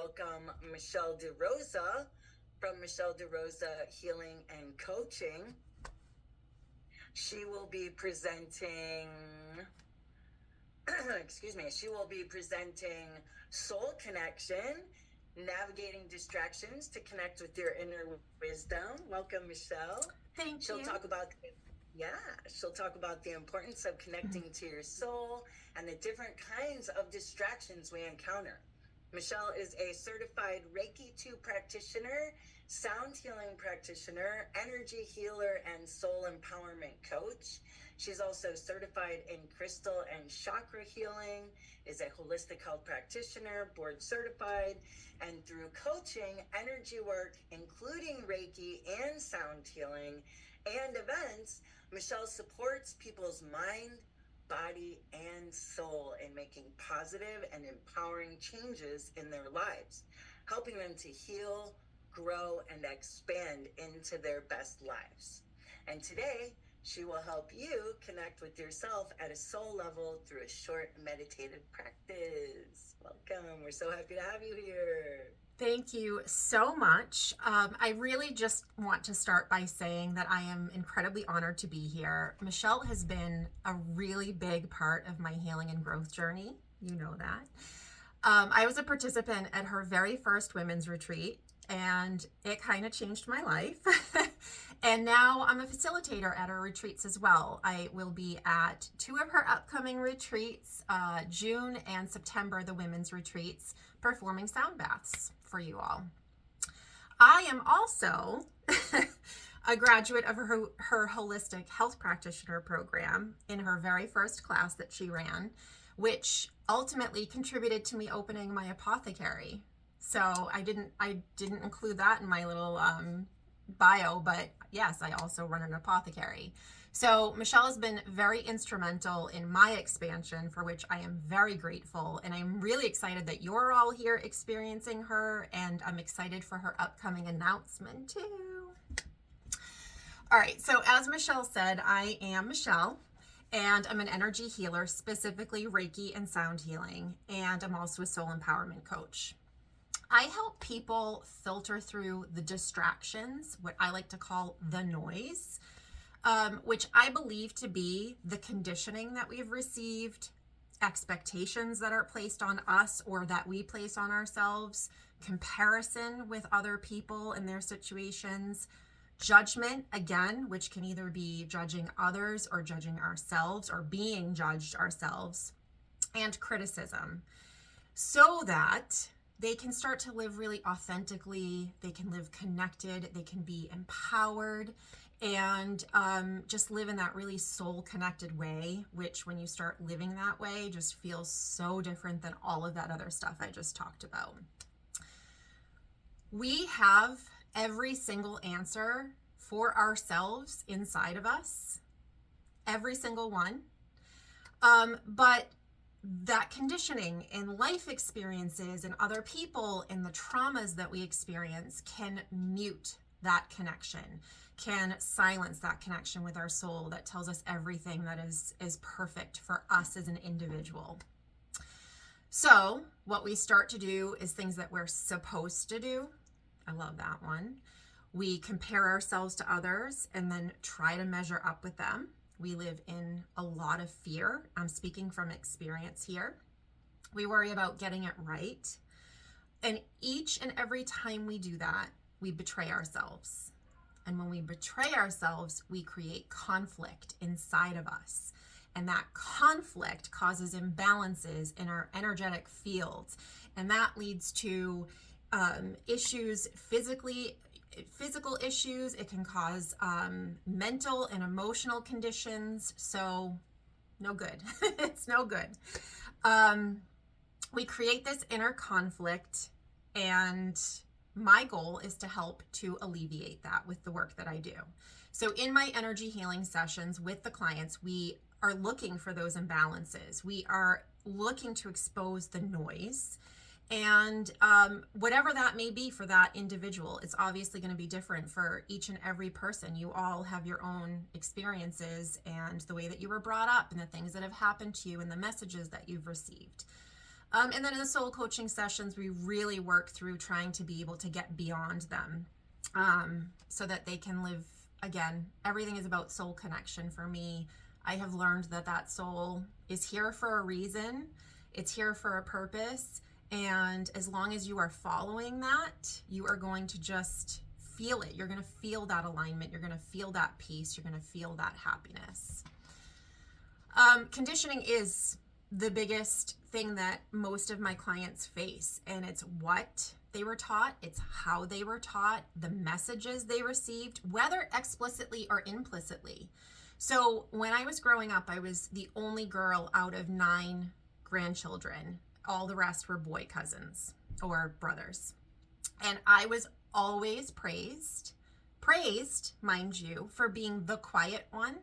welcome Michelle DeRosa from Michelle DeRosa Healing and Coaching. She will be presenting, she will be presenting Soul Connection, Navigating Distractions to Connect with Your Inner Wisdom. Welcome, Michelle. Thank She'll you. talk about she'll talk about the importance of connecting to your soul and the different kinds of distractions we encounter. Michelle is a certified Reiki 2 practitioner, sound healing practitioner, energy healer, and soul empowerment coach. She's also certified in crystal and chakra healing, is a holistic health practitioner, board certified, and through coaching, energy work, including Reiki and sound healing, and events, Michelle supports people's mind, body, and soul in making positive and empowering changes in their lives, helping them to heal, grow, and expand into their best lives. And today, she will help you connect with yourself at a soul level through a short meditative practice. Welcome. We're so happy to have you here. Thank you so much. I really just want to start by saying that I am incredibly honored to be here. Michelle has been a really big part of my healing and growth journey. You know that. I was a participant at her very first women's retreat, and it kind of changed my life. And now I'm a facilitator at her retreats as well. I will be at two of her upcoming retreats, June and September, the women's retreats, performing sound baths for you all. I am also a graduate of her holistic health practitioner program in her very first class that she ran, which ultimately contributed to me opening my apothecary. So I didn't include that in my little bio, but yes, I also run an apothecary. So Michelle has been very instrumental in my expansion, for which I am very grateful. And I'm really excited that you're all here experiencing her, and I'm excited for her upcoming announcement too. All right, so as Michelle said, I am Michelle, and I'm an energy healer, specifically Reiki and sound healing, and I'm also a soul empowerment coach. I help people filter through the distractions, what I like to call the noise, which I believe to be the conditioning that we've received, expectations that are placed on us or that we place on ourselves, comparison with other people and their situations, judgment, again, which can either be judging others or judging ourselves or being judged ourselves, and criticism, so that they can start to live really authentically, they can live connected, they can be empowered, and just live in that really soul connected way, which when you start living that way just feels so different than all of that other stuff I just talked about. We have every single answer for ourselves inside of us, every single one, but that conditioning and life experiences and other people and the traumas that we experience can mute that connection, can silence that connection with our soul that tells us everything that is perfect for us as an individual. So what we start to do is things that we're supposed to do. I love that one. We compare ourselves to others and then try to measure up with them. We live in a lot of fear. I'm speaking from experience here. We worry about getting it right. And each and every time we do that, we betray ourselves. And when we betray ourselves, we create conflict inside of us. And that conflict causes imbalances in our energetic fields. And that leads to issues physical issues. It can cause mental and emotional conditions. So no good. It's no good. We create this inner conflict, and my goal is to help to alleviate that with the work that I do. So in my energy healing sessions with the clients, we are looking for those imbalances. We are looking to expose the noise, and whatever that may be for that individual, it's obviously going to be different for each and every person. You all have your own experiences and the way that you were brought up and the things that have happened to you and the messages that you've received. And then in the soul coaching sessions, we really work through trying to be able to get beyond them, so that they can live, again, everything is about soul connection for me. I have learned that that soul is here for a reason. It's here for a purpose. And as long as you are following that, you are going to just feel it. You're going to feel that alignment. You're going to feel that peace. You're going to feel that happiness. Conditioning is the biggest thing that most of my clients face, and it's what they were taught, it's how they were taught, the messages they received, whether explicitly or implicitly. So when I was growing up, I was the only girl out of 9 grandchildren. All the rest were boy cousins or brothers. And I was always praised, mind you, for being the quiet one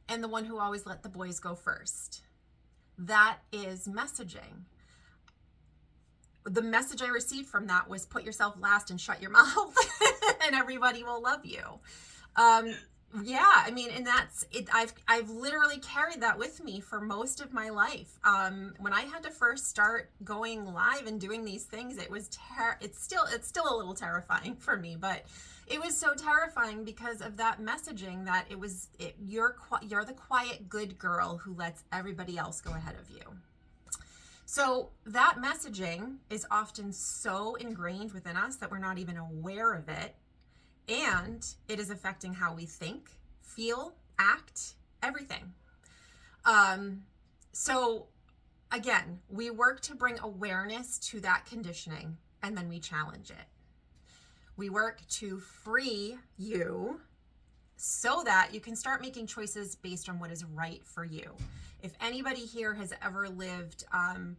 and the one who always let the boys go first. That is messaging. The message I received from that was put yourself last and shut your mouth and everybody will love you. Yeah, I mean, and that's it. I've literally carried that with me for most of my life. When I had to first start going live and doing these things, it was it's still a little terrifying for me, but it was so terrifying because of that messaging that you're the quiet good girl who lets everybody else go ahead of you. So that messaging is often so ingrained within us that we're not even aware of it. And it is affecting how we think, feel, act, everything. So again, we work to bring awareness to that conditioning, and then we challenge it. We work to free you so that you can start making choices based on what is right for you. If anybody here has ever lived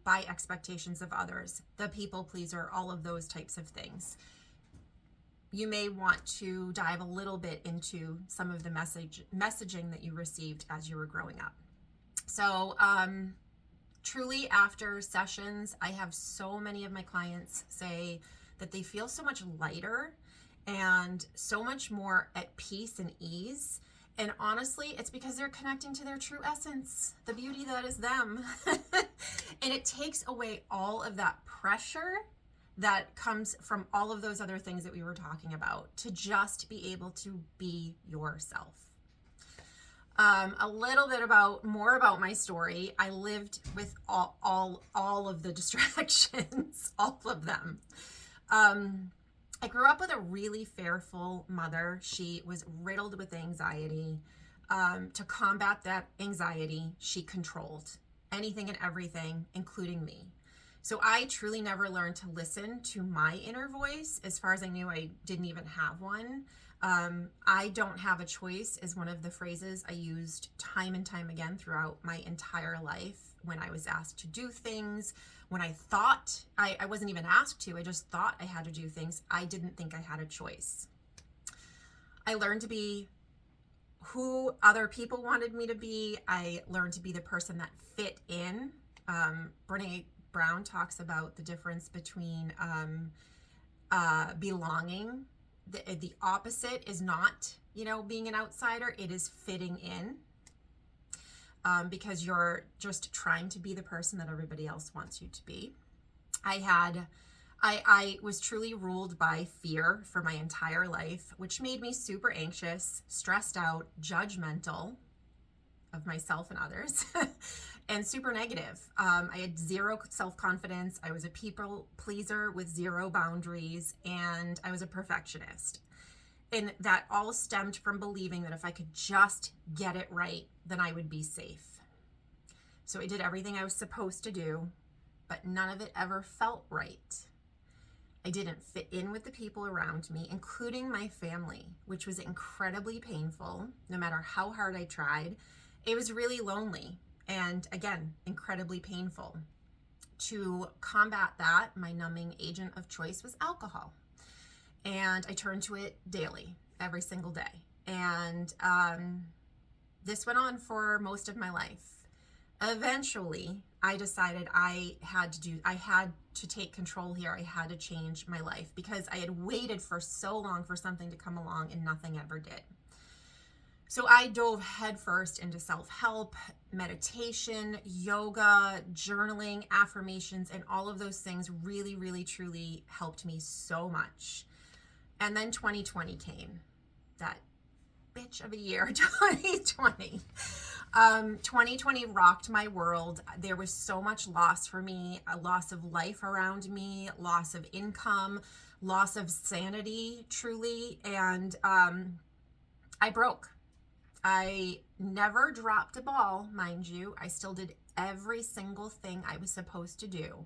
by expectations of others, the people pleaser, all of those types of things, you may want to dive a little bit into some of the messaging that you received as you were growing up. So truly, after sessions, I have so many of my clients say that they feel so much lighter and so much more at peace and ease. And honestly, it's because they're connecting to their true essence, the beauty that is them. And it takes away all of that pressure that comes from all of those other things that we were talking about, to just be able to be yourself. A little bit more about my story. I lived with all of the distractions, all of them. I grew up with a really fearful mother. She was riddled with anxiety. To combat that anxiety, she controlled anything and everything, including me. So I truly never learned to listen to my inner voice. As far as I knew, I didn't even have one. I don't have a choice is one of the phrases I used time and time again throughout my entire life when I was asked to do things, when I thought I wasn't even asked to, I just thought I had to do things. I didn't think I had a choice. I learned to be who other people wanted me to be. I learned to be the person that fit in. Brene Brown talks about the difference between belonging. The opposite is not, being an outsider. It is fitting in, because you're just trying to be the person that everybody else wants you to be. I was truly ruled by fear for my entire life, which made me super anxious, stressed out, judgmental of myself and others, and super negative. I had zero self-confidence. I was a people pleaser with zero boundaries, and I was a perfectionist. And that all stemmed from believing that if I could just get it right, then I would be safe. So I did everything I was supposed to do, but none of it ever felt right. I didn't fit in with the people around me, including my family, which was incredibly painful. No matter how hard I tried, it was really lonely and, again, incredibly painful. To combat that, my numbing agent of choice was alcohol. And I turned to it daily, every single day. And this went on for most of my life. Eventually, I decided I had to take control here. I had to change my life because I had waited for so long for something to come along and nothing ever did. So I dove headfirst into self-help, meditation, yoga, journaling, affirmations, and all of those things really, really, truly helped me so much. And then 2020 came, that bitch of a year, 2020. 2020 rocked my world. There was so much loss for me, a loss of life around me, loss of income, loss of sanity, truly. And I broke. I never dropped a ball, mind you. I still did every single thing I was supposed to do.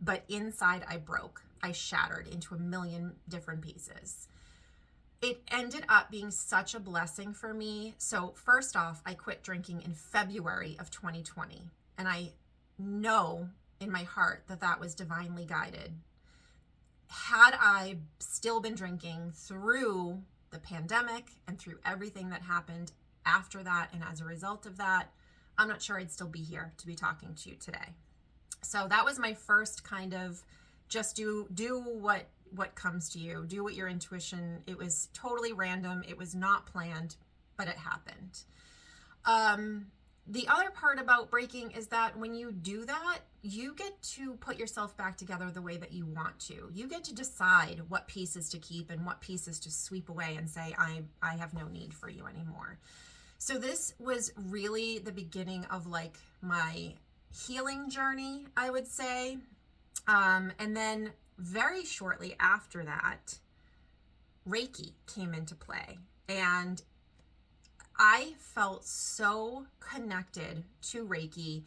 But inside, I broke. I shattered into a million different pieces. It ended up being such a blessing for me. So, first off, I quit drinking in February of 2020. And I know in my heart that that was divinely guided. Had I still been drinking through the pandemic and through everything that happened after that and as a result of that, I'm not sure I'd still be here to be talking to you today. So that was my first kind of just do what comes to you, do what your intuition. It was totally random. It was not planned, but it happened. The other part about breaking is that when you do that, you get to put yourself back together the way that you want to. You get to decide what pieces to keep and what pieces to sweep away and say, I have no need for you anymore. So this was really the beginning of like my healing journey, I would say. And then very shortly after that, Reiki came into play. And I felt so connected to Reiki,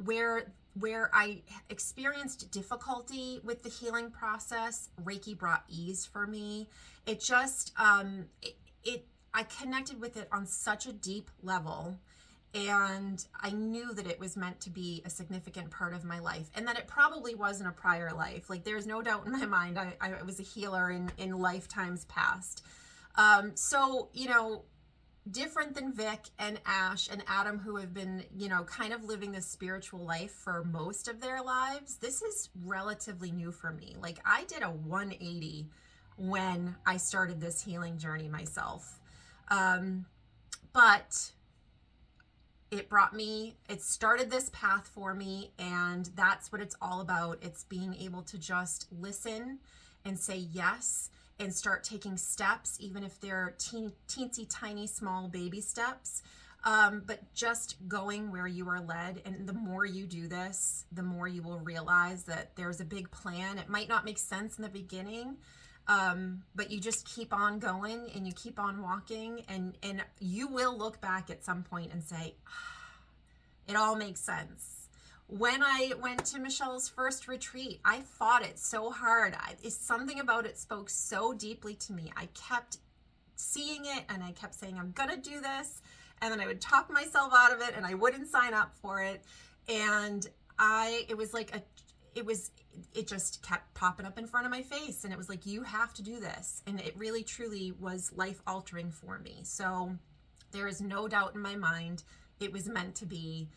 where I experienced difficulty with the healing process. Reiki brought ease for me. It just, I connected with it on such a deep level, and I knew that it was meant to be a significant part of my life, and that it probably was in a prior life. Like, there's no doubt in my mind I was a healer in lifetimes past. So, different than Vic and Ash and Adam, who have been, kind of living this spiritual life for most of their lives, this is relatively new for me. Like, I did a 180 when I started this healing journey myself. But it started this path for me, and that's what it's all about. It's being able to just listen and say yes and start taking steps, even if they're teensy tiny small baby steps, but just going where you are led. And the more you do this, the more you will realize that there's a big plan. It might not make sense in the beginning, but you just keep on going and you keep on walking, and you will look back at some point and say, it all makes sense. When I went to Michelle's first retreat, I fought it so hard. Something about it spoke so deeply to me. I kept seeing it and I kept saying, I'm gonna do this. And then I would talk myself out of it and I wouldn't sign up for it. And it just kept popping up in front of my face. And it was like, you have to do this. And it really, truly was life altering for me. So there is no doubt in my mind, it was meant to be.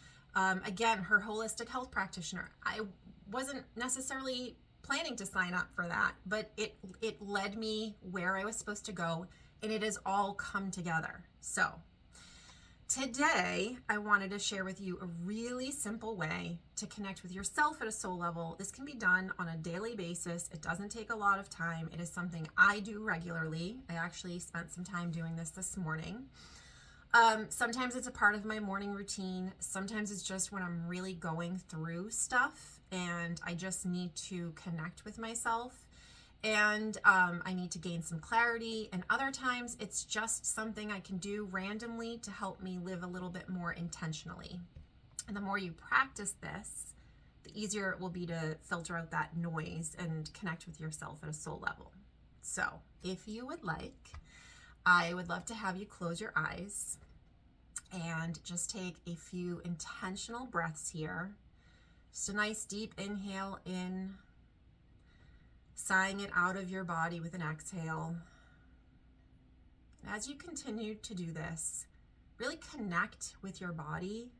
Again, her holistic health practitioner. I wasn't necessarily planning to sign up for that, but it led me where I was supposed to go, and it has all come together. So today, I wanted to share with you a really simple way to connect with yourself at a soul level. This can be done on a daily basis. It doesn't take a lot of time. It is something I do regularly. I actually spent some time doing this morning. Sometimes it's a part of my morning routine. Sometimes it's just when I'm really going through stuff and I just need to connect with myself, and I need to gain some clarity. And other times it's just something I can do randomly to help me live a little bit more intentionally. And the more you practice this, the easier it will be to filter out that noise and connect with yourself at a soul level. So if you would like, I would love to have you close your eyes and just take a few intentional breaths here. Just a nice deep inhale in, sighing it out of your body with an exhale. As you continue to do this, really connect with your body.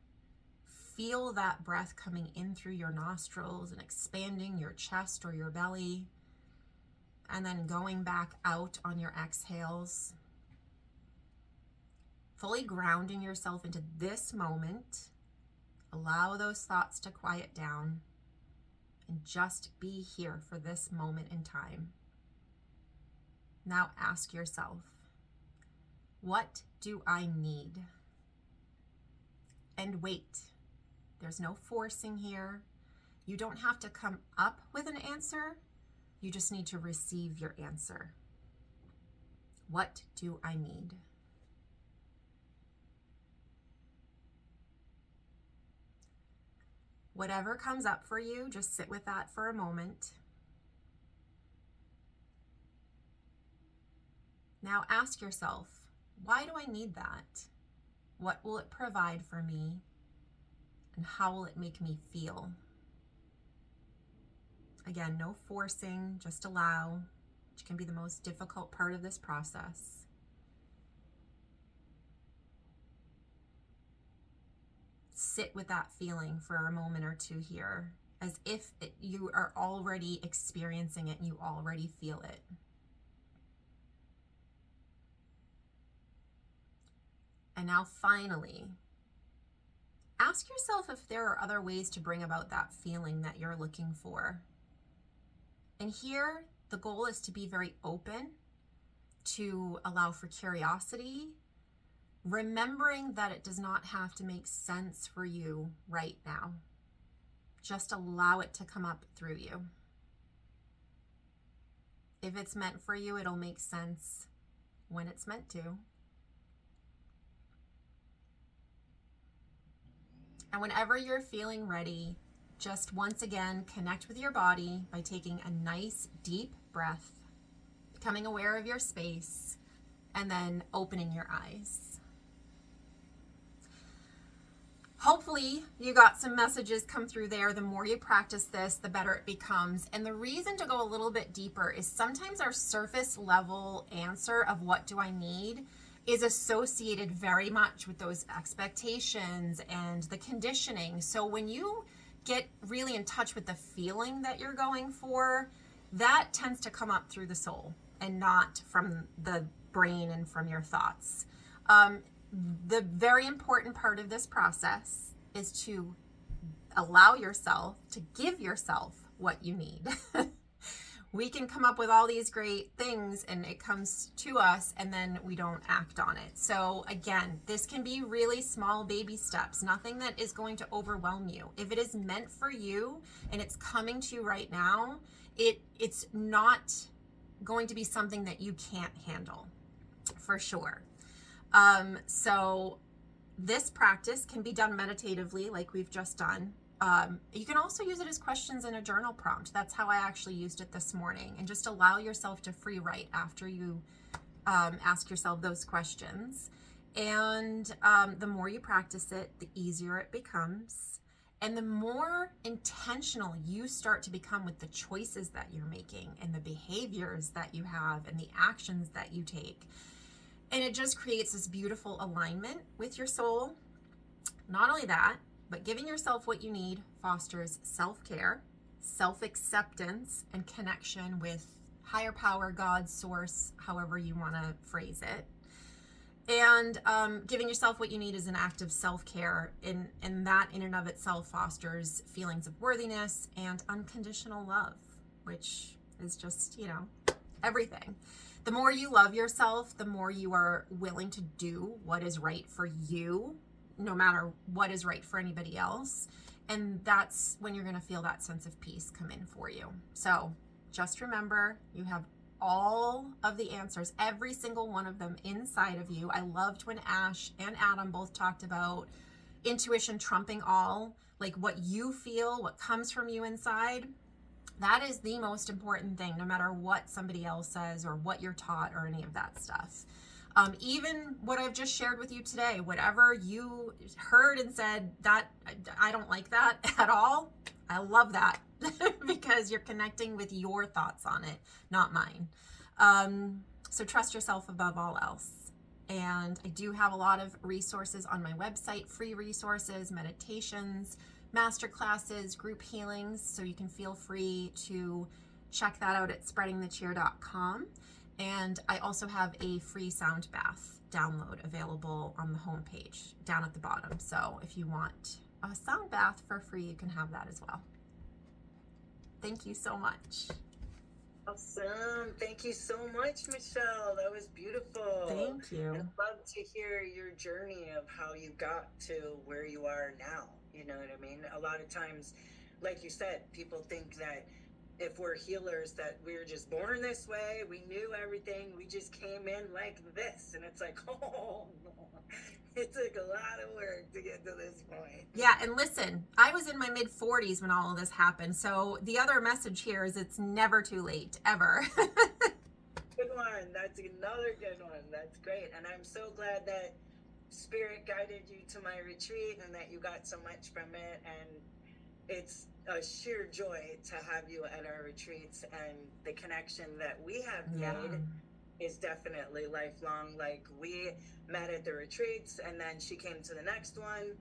Feel that breath coming in through your nostrils and expanding your chest or your belly, and then going back out on your exhales. fully grounding yourself into this moment. Allow those thoughts to quiet down and just be here for this moment in time. Now ask yourself, what do I need? And wait. There's no forcing here. You don't have to come up with an answer. You just need to receive your answer. What do I need? Whatever comes up for you, just sit with that for a moment. Now ask yourself, why do I need that? What will it provide for me? And how will it make me feel? Again, no forcing, just allow, which can be the most difficult part of this process. Sit with that feeling for a moment or two here, as if you are already experiencing it and you already feel it. And now finally, ask yourself if there are other ways to bring about that feeling that you're looking for. And here, the goal is to be very open, to allow for curiosity, remembering that it does not have to make sense for you right now. Just allow it to come up through you. If it's meant for you, it'll make sense when it's meant to. And whenever you're feeling ready, just once again connect with your body by taking a nice deep breath, becoming aware of your space, and then opening your eyes. Hopefully you got some messages come through there. The more you practice this, the better it becomes. And the reason to go a little bit deeper is sometimes our surface level answer of what do I need is associated very much with those expectations and the conditioning. So when you get really in touch with the feeling that you're going for, that tends to come up through the soul and not from the brain and from your thoughts. The very important part of this process is to allow yourself to give yourself what you need. We can come up with all these great things and it comes to us and then we don't act on it. So again, this can be really small baby steps, nothing that is going to overwhelm you. If it is meant for you and it's coming to you right now, it's not going to be something that you can't handle, for sure. So this practice can be done meditatively like we've just done. You can also use it as questions in a journal prompt. That's how I actually used it this morning. And just allow yourself to free write after you ask yourself those questions. And the more you practice it, the easier it becomes. And the more intentional you start to become with the choices that you're making and the behaviors that you have and the actions that you take. And it just creates this beautiful alignment with your soul. Not only that, but giving yourself what you need fosters self-care, self-acceptance, and connection with higher power, God, source, however you want to phrase it. And giving yourself what you need is an act of self-care, and that in and of itself fosters feelings of worthiness and unconditional love, which is just, everything. The more you love yourself, the more you are willing to do what is right for you, no matter what is right for anybody else. And that's when you're going to feel that sense of peace come in for you. So just remember, you have all of the answers, every single one of them inside of you. I loved when Ash and Adam both talked about intuition trumping all, like what you feel, what comes from you inside. That is the most important thing, no matter what somebody else says or what you're taught or any of that stuff. Even what I've just shared with you today, whatever you heard and said, that I don't like that at all. I love that because you're connecting with your thoughts on it, not mine. So trust yourself above all else. And I do have a lot of resources on my website, free resources, meditations, master classes, group healings. So you can feel free to check that out at spreadingthecheer.com. And I also have a free sound bath download available on the homepage down at the bottom. So if you want a sound bath for free, you can have that as well. Thank you so much. Awesome. Thank you so much, Michelle. That was beautiful. Thank you. And I'd love to hear your journey of how you got to where you are now. You know what I mean? A lot of times, like you said, people think that if we're healers, that we're just born this way, we knew everything, we just came in like this. And it's like, oh, no. It took a lot of work to get to this point. Yeah, and listen, I was in my mid 40s when all of this happened. So the other message here is it's never too late, ever. Good one. That's another good one. That's great. And I'm so glad that Spirit guided you to my retreat and that you got so much from it. And it's a sheer joy to have you at our retreats, and the connection that we have made is definitely lifelong. Like, we met at the retreats and then she came to the next one,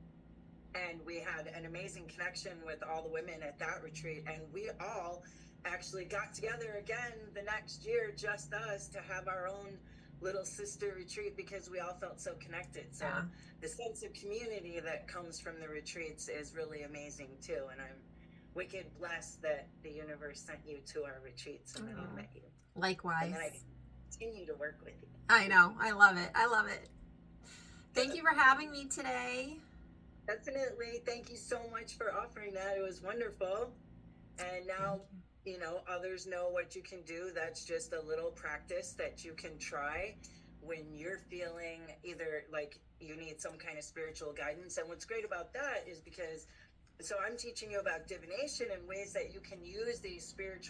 and we had an amazing connection with all the women at that retreat, and we all actually got together again the next year, just us, to have our own little sister retreat because we all felt so connected. So the sense of community that comes from the retreats is really amazing too, and I'm wicked blessed that the universe sent you to our retreats and then I met you. Likewise. And then I continue to work with you. I know. I love it. I love it. Thank you for having me today. Definitely. Thank you so much for offering that. It was wonderful. And now, you know, others know what you can do. That's just a little practice that you can try when you're feeling either like you need some kind of spiritual guidance. And what's great about that is because, so I'm teaching you about divination and ways that you can use these spiritual